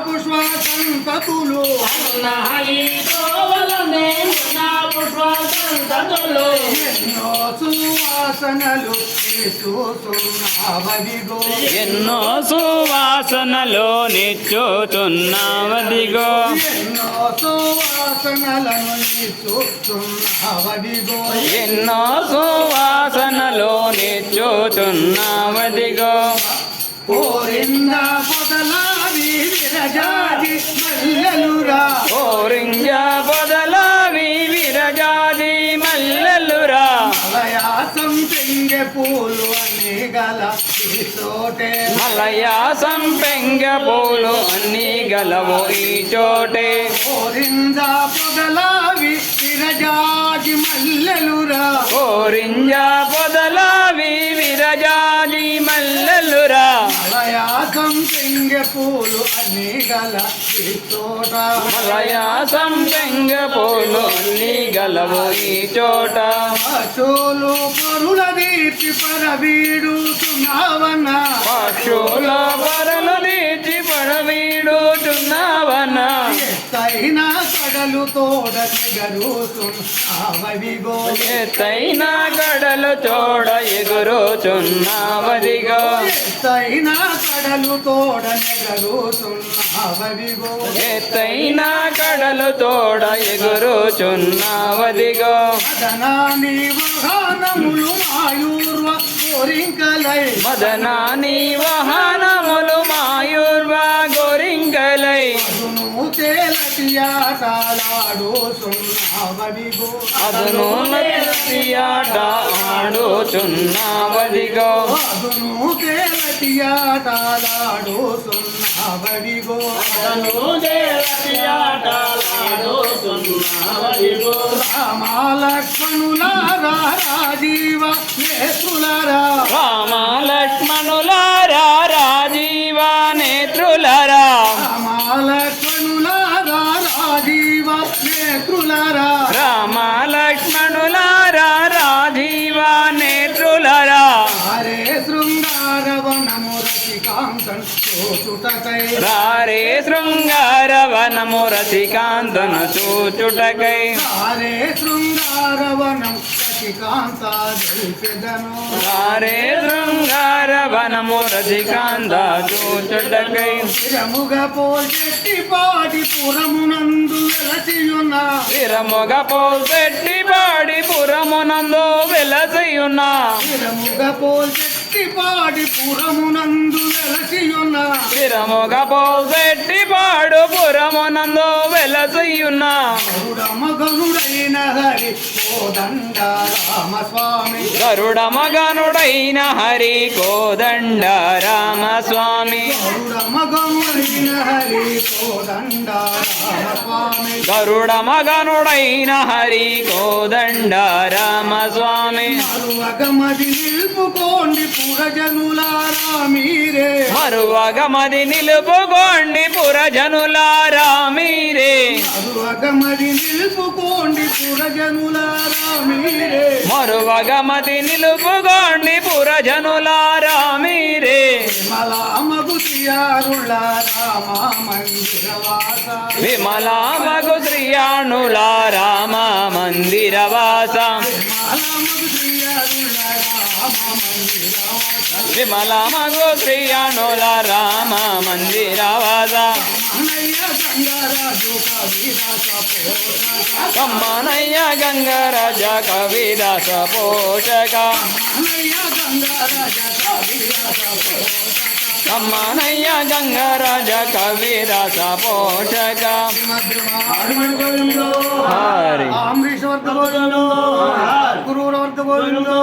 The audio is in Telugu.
పుష్ప సంతతులు ఎన్నో సువాసనలు చూస్తున్నావదిగో ఎన్నో సువాసనలో నిచ్చుతున్నావదిగో ఎన్నో సువాసనలను చూస్తున్నావదిగో ఎన్నో సువాసనలో నిచ్చుతున్నావదిగో కోరింద పొదలావి విరజాజి మల్లెలురా కోరింజ పొదలావి విరజాజి మల్లెలురా మలయాసం పెంగె పూలు అని గల చోటే మలయాసం పెంగ పూలు అన్ని గలవు ఈ చోటే కోరింద పొదలావి విరజాజి మల్లెలురా కోరింజ పొదలావి విరజాజి మల్లెలురా మలయాసం పెంగె పూలు అని గల తోట మలయాసం పెంగ పూలు అన్ని గలవు ఈ చోట పశువులు పరుల దీర్చి పరవీడుతున్నావన్న పక్షుల పరలు నీచి పడవీడుచున్నావన ఎత్తైన కడలు తోడ ఎగరుతున్నావదిగో ఎత్తైన కడలు చోడ ఎగురుచున్నావదిగో ఎత్తైన కడలు తోడ ఎగరుతున్నావదిగో ఎత్తైన కడలు తోడ ఎగురుచున్నావదిగో మదనాని వాహనములు మాయూర్వ కోరింకలై మదనాని వాహనములు మాయూర్వ గోరింకలై అదును తేలటియాటలాడుతున్నావదిగో అదును ఆట ఆడుచున్నావదిగో అదును తేలటియాటలాడుతున్నావదిగో రామలక్ష్మణులారా రాజీవ నేత్రులారా రామ లక్ష్మణులారా రాజీవ నేత్రులరా రామలక్ష్మణులారా రాజీవ నేత్రులారా రామ లక్ష్మణులారా రాజీవ నేత్రులరా హరే శృంగారవనము రసికాంతన్ చూచుటకై రారే శృంగారవనము రసికాంతను చూచుటకై హరే శృంగారవనం రసికాంత దల్పెదను రారే శృంగారవనము రసికాంత చూచుటకై స్థిరముగ పోల్చెట్టి పాటి పురమునందు వెలసియున్న విరముగ పోల్పెట్టి పాడి పురమునందు వెలసియున్న స్థిరముగ పోల్చెట్టి పాటి పురమునందు వెలసియున్న విరముగ పోల్పెట్టి పాడు పురమునందు వెలసియున్న గరుడమగనుడైన హరి కోదండ రామస్వామి గరుడ మగనుడైన హరి కోదండ రామస్వామి గరుడమగనుడైన హరి కోదండ రామస్వామి గరుడ మగనుడైన హరి కోదండ రామస్వామి మరువగమది నిలుపుకోండి పురజనులారా మీరే మరువగమది నిలుపుకోండి పురజనులారా మీరే మరువగమది నిలుపుకోండి పురజనులారా మీరే మరువగమది నిలుపుకోండి పురజనులారా మీరే మలామగు శ్రీయారుల రామ మందిరవాస విమలామగు శ్రీయాణుల రామ మందిరవాస మలామగు శ్రీయారుల రామ మందిరవాస విమలామగు శ్రీయాణుల రామ మందిరవాస కమ్మనయ్య గంగరాజ కవిదాస పోషక కమ్మనయ్య గంగరాజ కవిదాస పోషక అమరీశ్వర్ధ గోవిందో గురువర్ధ గోవిందో